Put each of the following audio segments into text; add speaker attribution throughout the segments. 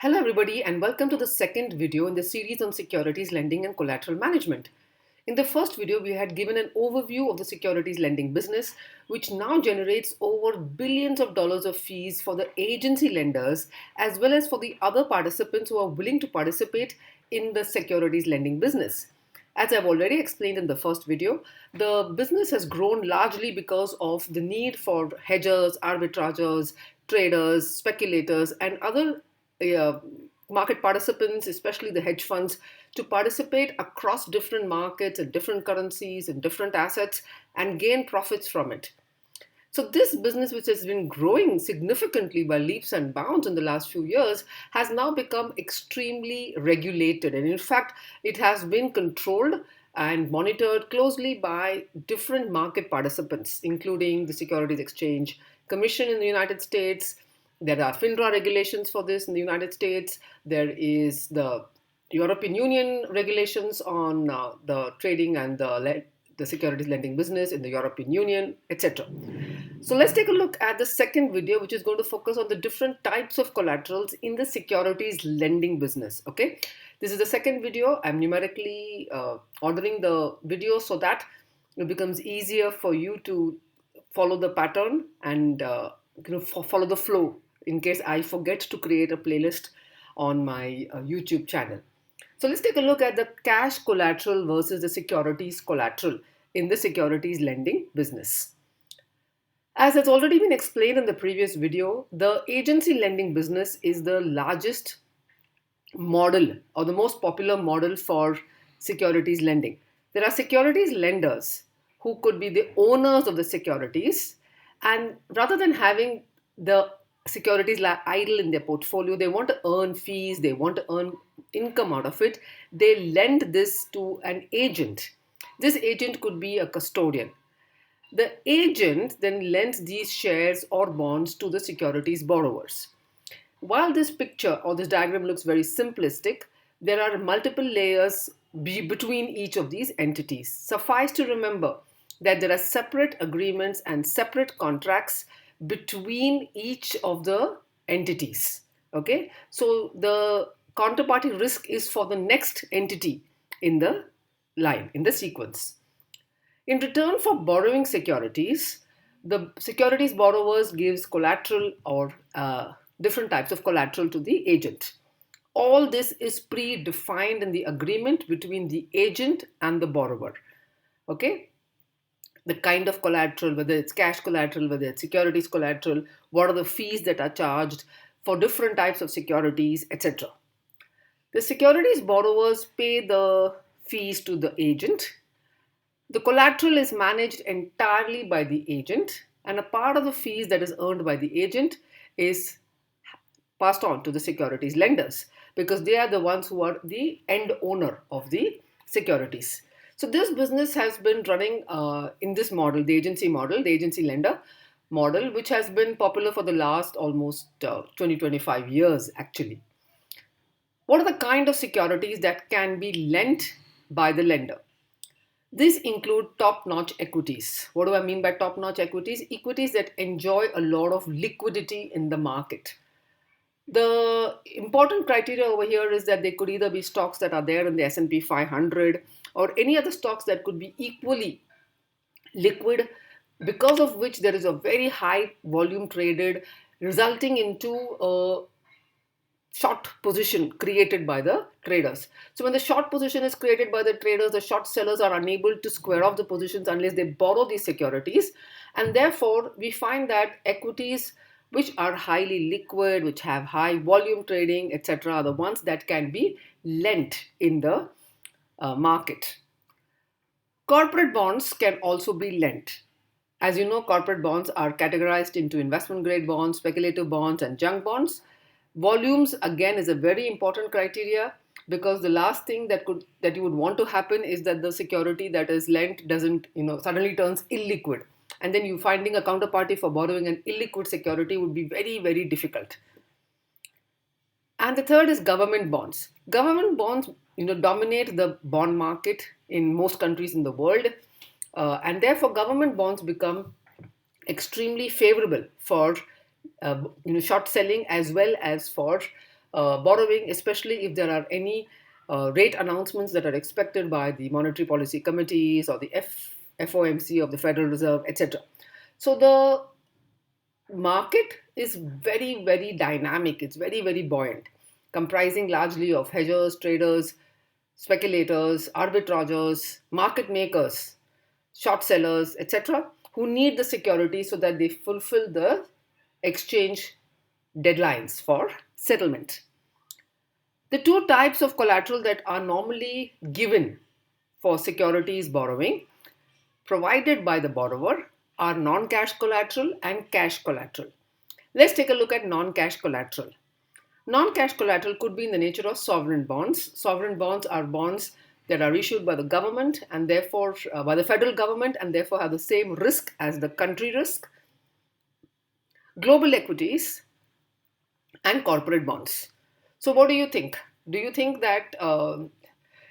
Speaker 1: Hello everybody and welcome to the second video in the series on securities lending and collateral management. In the first video, we had given an overview of the securities lending business, which now generates over billions of dollars of fees for the agency lenders as well as for the other participants who are willing to participate in the securities lending business. As I've already explained in the first video, the business has grown largely because of the need for hedgers, arbitrageurs, traders, speculators, and other uh, market participants, especially the hedge funds, to participate across different markets and different currencies and different assets and gain profits from it. So, this business, which has been growing significantly by leaps and bounds in the last few years, has now become extremely regulated. And in fact, it has been controlled and monitored closely by different market participants, including the Securities Exchange Commission in the United States. There are FINRA regulations for this in the United States. There is the European Union regulations on the trading and the securities lending business in the European Union, etc. So let's take a look at the second video, which is going to focus on the different types of collaterals in the securities lending business. Okay, this is the second video. I'm numerically ordering the videos so that it becomes easier for you to follow the pattern and follow the flow in case I forget to create a playlist on my YouTube channel. So let's take a look at the cash collateral versus the securities collateral in the securities lending business. As has already been explained in the previous video, the agency lending business is the largest model or the most popular model for securities lending. There are securities lenders who could be the owners of the securities, and rather than having the securities idle in their portfolio, they want to earn fees, they want to earn income out of it. They lend this to an agent. This agent could be a custodian. The agent then lends these shares or bonds to the securities borrowers. While this picture or this diagram looks very simplistic, there are multiple layers between each of these entities. Suffice to remember that there are separate agreements and separate contracts between each of the entities. Okay, so the counterparty risk is for the next entity in the line, in the sequence. In return for borrowing securities, the securities borrowers gives collateral or different types of collateral to the agent. All this is predefined in the agreement between the agent and the borrower. Okay, the kind of collateral, whether it's cash collateral, whether it's securities collateral, what are the fees that are charged for different types of securities, etc. The securities borrowers pay the fees to the agent. The collateral is managed entirely by the agent, and a part of the fees that is earned by the agent is passed on to the securities lenders because they are the ones who are the end owner of the securities. So this business has been running in this model, the agency lender model, which has been popular for the last almost 20-25 years actually. What are the kind of securities that can be lent by the lender? These include top-notch equities. What do I mean by top-notch equities? Equities that enjoy a lot of liquidity in the market. The important criteria over here is that they could either be stocks that are there in the S&P 500 or any other stocks that could be equally liquid, because of which there is a very high volume traded, resulting into a short position created by the traders. So when the short position is created by the traders, the short sellers are unable to square off the positions unless they borrow these securities. And therefore, we find that equities which are highly liquid, which have high volume trading, etc., are the ones that can be lent in the market. Corporate bonds can also be lent. As you know, corporate bonds are categorized into investment grade bonds, speculative bonds, and junk bonds. Volumes again is a very important criteria because the last thing that you would want to happen is that the security that is lent doesn't suddenly turns illiquid, and then you finding a counterparty for borrowing an illiquid security would be very, very difficult. And the third is government bonds. Government bonds dominate the bond market in most countries in the world, and therefore government bonds become extremely favorable for short selling as well as for borrowing, especially if there are any rate announcements that are expected by the monetary policy committees or the FOMC of the Federal Reserve, etc. So the market is very, very dynamic. It's very, very buoyant, comprising largely of hedgers, traders, speculators, arbitrageurs, market makers, short sellers, etc., who need the security so that they fulfill the exchange deadlines for settlement. The two types of collateral that are normally given for securities borrowing provided by the borrower are non-cash collateral and cash collateral. Let's take a look at non-cash collateral. Non-cash collateral could be in the nature of sovereign bonds. Sovereign bonds are bonds that are issued by the government and therefore by the federal government and therefore have the same risk as the country risk. Global equities and corporate bonds. So, what do you think? Do you think that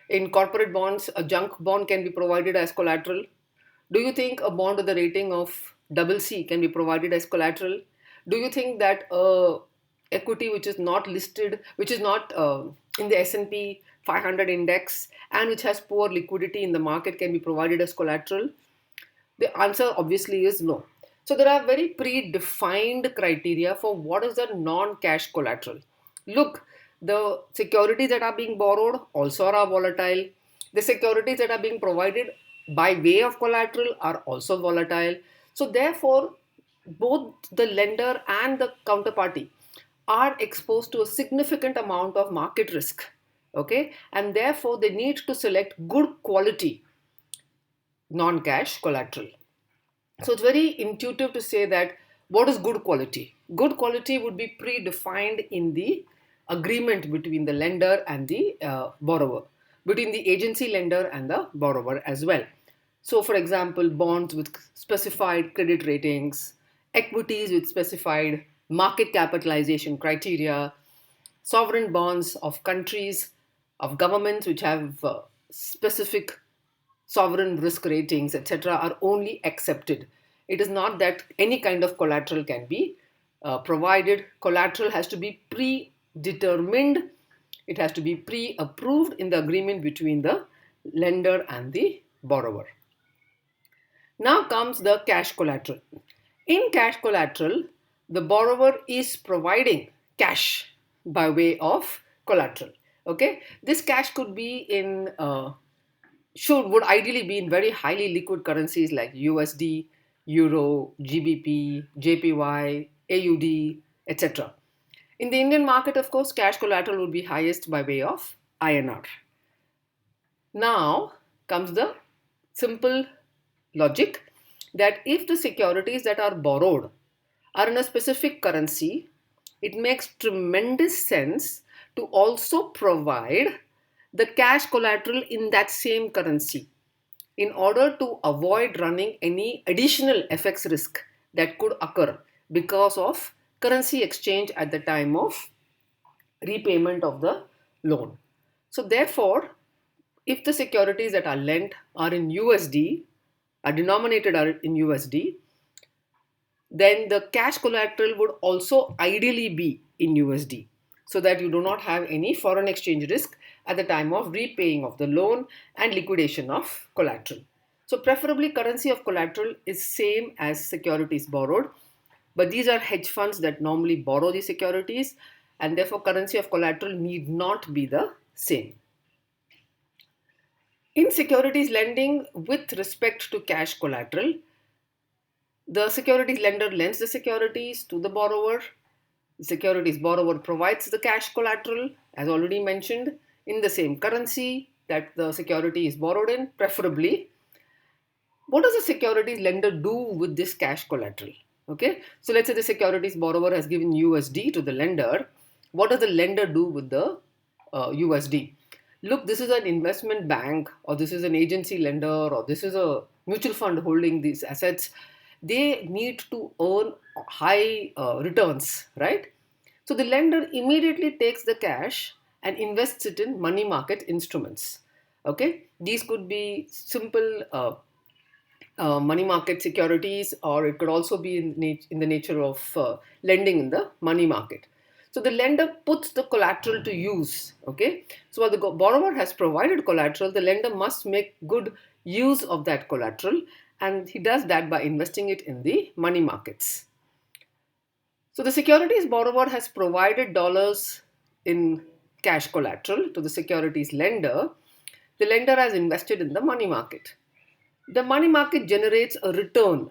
Speaker 1: in corporate bonds, a junk bond can be provided as collateral? Do you think a bond with the rating of double C can be provided as collateral? Do you think that equity which is not listed, which is not in the S&P 500 index and which has poor liquidity in the market can be provided as collateral? The answer obviously is no. So there are very predefined criteria for what is the non-cash collateral. Look, the securities that are being borrowed also are volatile. The securities that are being provided by way of collateral are also volatile. So therefore, both the lender and the counterparty are exposed to a significant amount of market risk. Okay, and therefore they need to select good quality non-cash collateral. So it's very intuitive to say that what is good quality? Good quality would be predefined in the agreement between the lender and the borrower, between the agency lender and the borrower as well. So, for example, bonds with specified credit ratings, equities with specified market capitalization criteria, sovereign bonds of countries, of governments which have specific sovereign risk ratings, etc., are only accepted. It is not that any kind of collateral can be provided. Collateral has to be predetermined, it has to be pre approved in the agreement between the lender and the borrower. Now comes the cash collateral. In cash collateral, the borrower is providing cash by way of collateral. Okay, this cash could be in would ideally be in very highly liquid currencies like USD, Euro, GBP, JPY, AUD, etc. In the Indian market, of course, cash collateral would be highest by way of INR. Now comes the simple logic that if the securities that are borrowed are in a specific currency, it makes tremendous sense to also provide the cash collateral in that same currency in order to avoid running any additional FX risk that could occur because of currency exchange at the time of repayment of the loan. So therefore, if the securities that are lent are in USD, are denominated in USD, then the cash collateral would also ideally be in USD so that you do not have any foreign exchange risk at the time of repaying of the loan and liquidation of collateral. So preferably currency of collateral is same as securities borrowed, but these are hedge funds that normally borrow the securities and therefore currency of collateral need not be the same. In securities lending with respect to cash collateral, the securities lender lends the securities to the borrower. The securities borrower provides the cash collateral, as already mentioned, in the same currency that the security is borrowed in, preferably. What does the securities lender do with this cash collateral? Okay, so let's say the securities borrower has given USD to the lender. What does the lender do with the USD? Look, this is an investment bank, or this is an agency lender, or this is a mutual fund holding these assets. They need to earn high returns, right? So the lender immediately takes the cash and invests it in money market instruments. Okay, these could be simple money market securities, or it could also be in the nature of lending in the money market. So the lender puts the collateral to use. Okay. So while the borrower has provided collateral, the lender must make good use of that collateral, and he does that by investing it in the money markets. So the securities borrower has provided dollars in cash collateral to the securities lender. The lender has invested in the money market. The money market generates a return,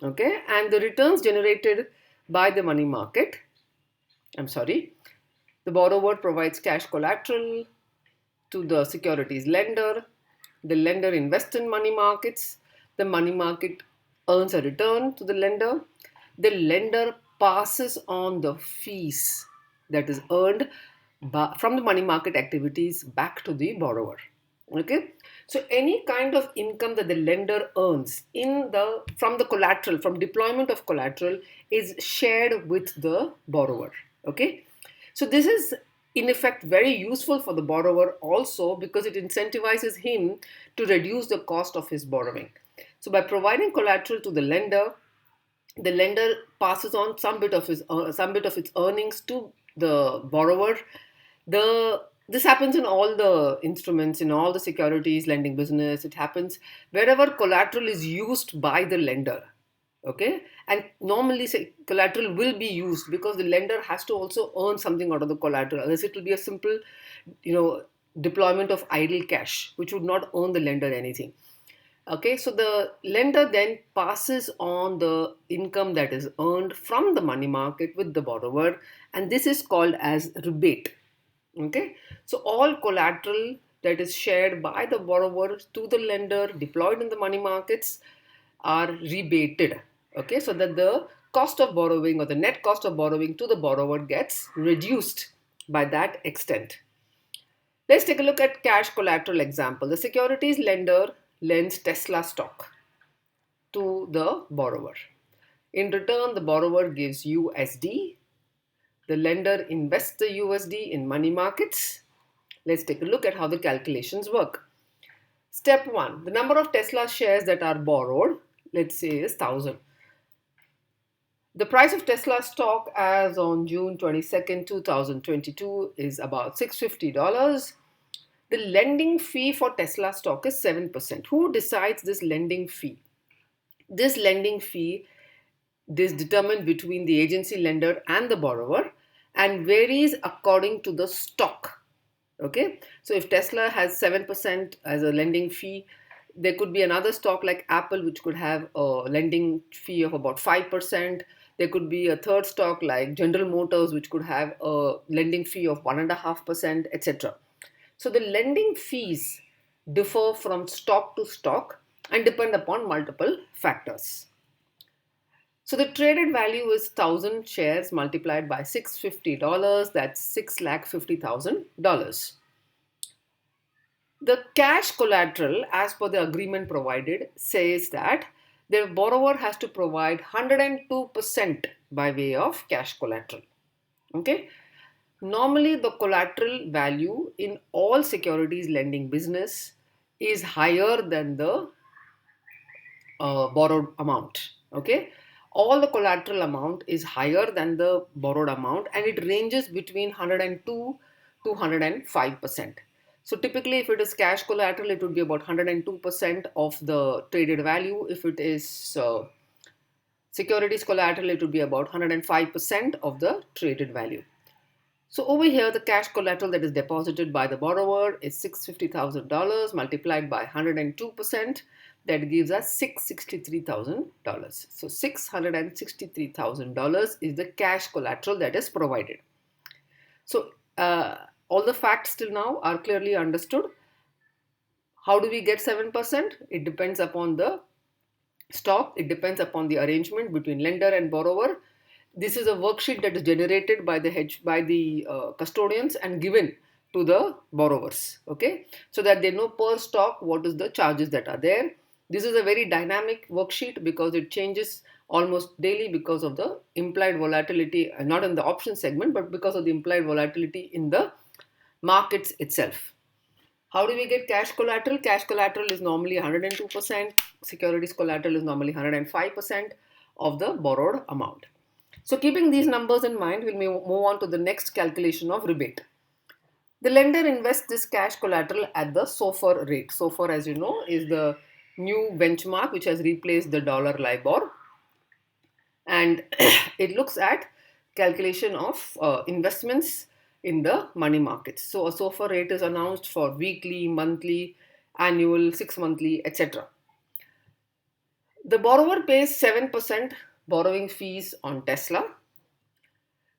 Speaker 1: okay, and the returns generated by the money market, the borrower provides cash collateral to the securities lender. The lender invests in money markets. The money market earns a return to the lender. The lender passes on the fees that is earned from the money market activities back to the borrower. Okay, so any kind of income that the lender earns from the collateral, from deployment of collateral, is shared with the borrower. Okay, so this is in effect very useful for the borrower also, because it incentivizes him to reduce the cost of his borrowing. So by providing collateral to the lender passes on some bit of its earnings to the borrower. This happens in all the instruments, in all the securities lending business. It happens wherever collateral is used by the lender. Okay, and normally collateral will be used because the lender has to also earn something out of the collateral. Otherwise, it will be a simple, deployment of idle cash, which would not earn the lender anything. Okay, so the lender then passes on the income that is earned from the money market with the borrower, and this is called as rebate. Okay, so all collateral that is shared by the borrower to the lender deployed in the money markets are rebated. Okay, so that the cost of borrowing or the net cost of borrowing to the borrower gets reduced by that extent. Let's take a look at cash collateral example. The securities lender lends Tesla stock to the borrower. In return, the borrower gives USD. The lender invests the USD in money markets. Let's take a look at how the calculations work. Step 1. The number of Tesla shares that are borrowed, let's say, is 1000. The price of Tesla stock as on June 22nd, 2022 is about $650. The lending fee for Tesla stock is 7%. Who decides this lending fee? This lending fee is determined between the agency lender and the borrower and varies according to the stock. Okay, so if Tesla has 7% as a lending fee, there could be another stock like Apple which could have a lending fee of about 5%. There could be a third stock like General Motors which could have a lending fee of 1.5%, etc. So the lending fees differ from stock to stock and depend upon multiple factors. So the traded value is 1000 shares multiplied by $650. That's $650,000. The cash collateral, as per the agreement provided, says that the borrower has to provide 102% by way of cash collateral. Okay. Normally, the collateral value in all securities lending business is higher than the borrowed amount. Okay, all the collateral amount is higher than the borrowed amount, and it ranges between 102 to 105%. So typically, if it is cash collateral, it would be about 102% of the traded value. If it is securities collateral, it would be about 105% of the traded value. So over here, the cash collateral that is deposited by the borrower is $650,000 multiplied by 102%. That gives us $663,000. So $663,000 is the cash collateral that is provided. So all the facts till now are clearly understood. How do we get 7%? It depends upon the stock. It depends upon the arrangement between lender and borrower. This is a worksheet that is generated by the custodians and given to the borrowers. Okay, so that they know per stock what is the charges that are there. This is a very dynamic worksheet because it changes almost daily because of the implied volatility, not in the option segment, but because of the implied volatility in the markets itself. How do we get cash collateral? Cash collateral is normally 102%. Securities collateral is normally 105% of the borrowed amount. So keeping these numbers in mind, we'll move on to the next calculation of rebate. The lender invests this cash collateral at the SOFR rate. SOFR, as you know, is the new benchmark which has replaced the dollar LIBOR, and it looks at calculation of investments in the money markets. So a SOFR rate is announced for weekly, monthly, annual, 6 monthly, etc. The borrower pays 7% borrowing fees on Tesla.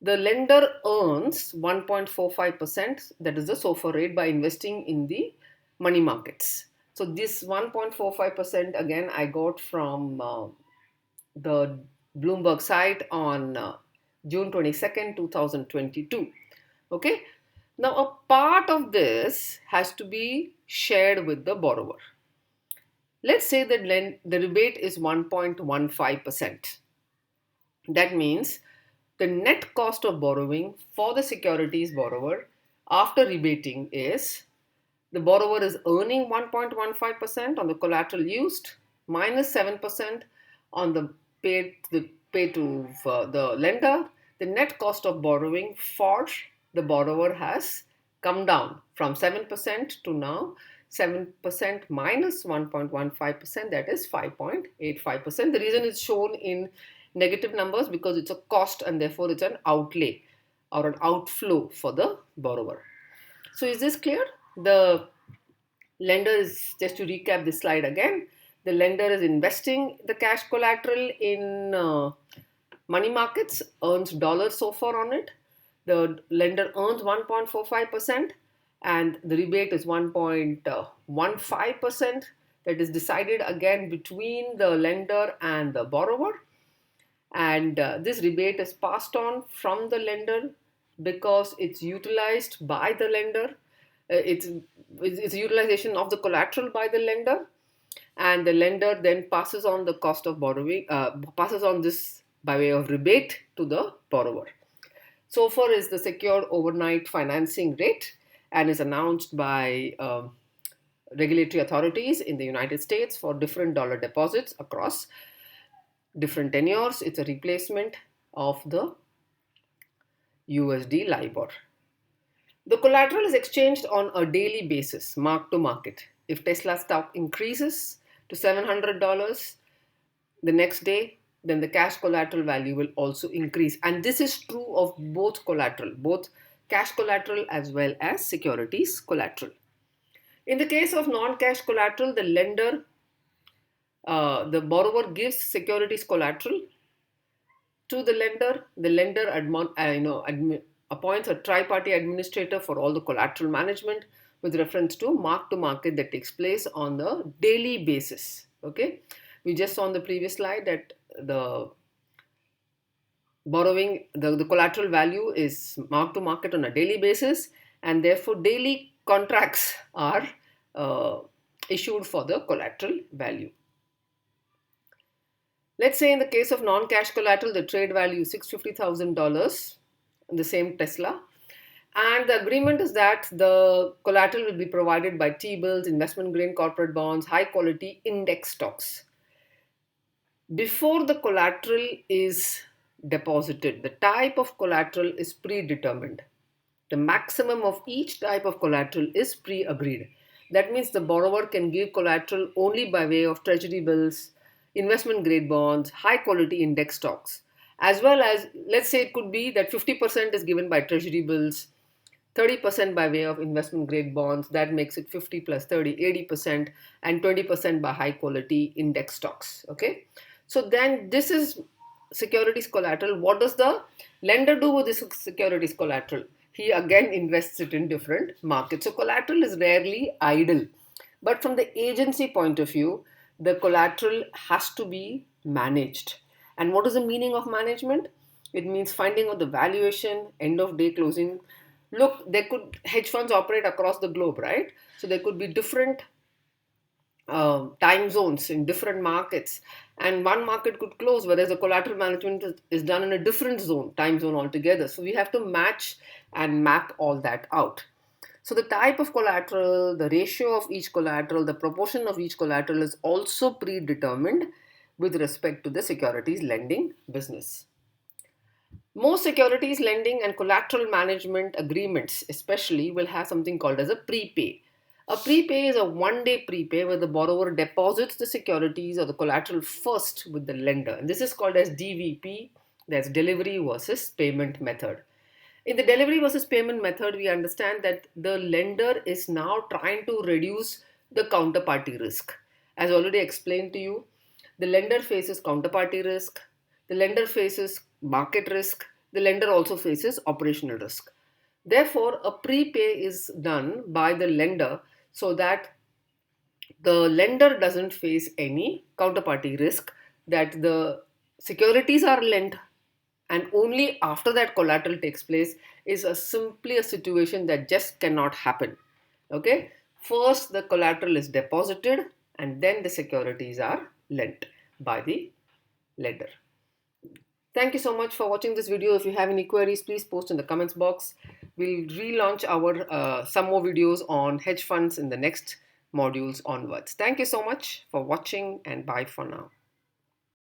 Speaker 1: The lender earns 1.45%, that is the SOFR rate, by investing in the money markets. So this 1.45% again I got from the Bloomberg site on June 22nd, 2022. Okay. Now a part of this has to be shared with the borrower. Let's say that the rebate is 1.15%. That means the net cost of borrowing for the securities borrower after rebating is the borrower is earning 1.15% on the collateral used minus 7% on the pay to the lender. The net cost of borrowing for the borrower has come down from 7% to now 7% minus 1.15%, that is 5.85%. The reason it's shown in negative numbers because it's a cost and therefore it's an outlay or an outflow for the borrower. So is this clear? The lender is, just to recap this slide again, the lender is investing the cash collateral in money markets, earns dollars so far on it. The lender earns 1.45% and the rebate is 1.15%. That is decided again between the lender and the borrower. And this rebate is passed on from the lender because it's utilized by the lender. It's utilization of the collateral by the lender, and the lender then passes on the cost of borrowing, passes on this by way of rebate to the borrower. SOFR is the secured overnight financing rate and is announced by regulatory authorities in the United States for different dollar deposits across different tenures. It's a replacement of the USD LIBOR. The collateral is exchanged on a daily basis, mark to market. If Tesla stock increases to $700 the next day, then the cash collateral value will also increase. And this is true of both collateral, both cash collateral as well as securities collateral. In the case of non-cash collateral, the borrower gives securities collateral to the lender. The lender appoints a tri-party administrator for all the collateral management with reference to mark-to-market that takes place on the daily basis. Okay, we just saw on the previous slide that the borrowing, the collateral value is mark-to-market on a daily basis, and therefore daily contracts are issued for the collateral value. Let's say in the case of non-cash collateral, the trade value is $650,000 in the same Tesla. And the agreement is that the collateral will be provided by T-bills, investment-grade corporate bonds, high-quality index stocks. Before the collateral is deposited, the type of collateral is predetermined. The maximum of each type of collateral is pre-agreed. That means the borrower can give collateral only by way of treasury bills, investment-grade bonds, high-quality index stocks, as well as, let's say it could be that 50% is given by treasury bills, 30% by way of investment grade bonds, that makes it 50 plus 30, 80%, and 20% by high quality index stocks. Okay, so then this is securities collateral. What does the lender do with this securities collateral? He again invests it in different markets. So collateral is rarely idle, but from the agency point of view, the collateral has to be managed. And what is the meaning of management? It means finding out the valuation, end of day closing. Look, hedge funds operate across the globe, right? So there could be different time zones in different markets, and one market could close, whereas the collateral management is done in a different time zone altogether. So we have to match and map all that out. So the type of collateral, the ratio of each collateral, the proportion of each collateral is also predetermined with respect to the securities lending business. Most securities lending and collateral management agreements, especially, will have something called as a prepay. A prepay is a one-day prepay where the borrower deposits the securities or the collateral first with the lender. And this is called as DVP, that's delivery versus payment method. In the delivery versus payment method, we understand that the lender is now trying to reduce the counterparty risk. As already explained to you, the lender faces counterparty risk, the lender faces market risk, the lender also faces operational risk. Therefore, a prepay is done by the lender so that the lender doesn't face any counterparty risk, that the securities are lent, and only after that collateral takes place is simply a situation that just cannot happen. Okay, first the collateral is deposited and then the securities are lent by the lender. Thank you so much for watching this video. If you have any queries, please post in the comments box. We'll relaunch our some more videos on hedge funds in the next modules onwards. Thank you so much for watching and bye for now.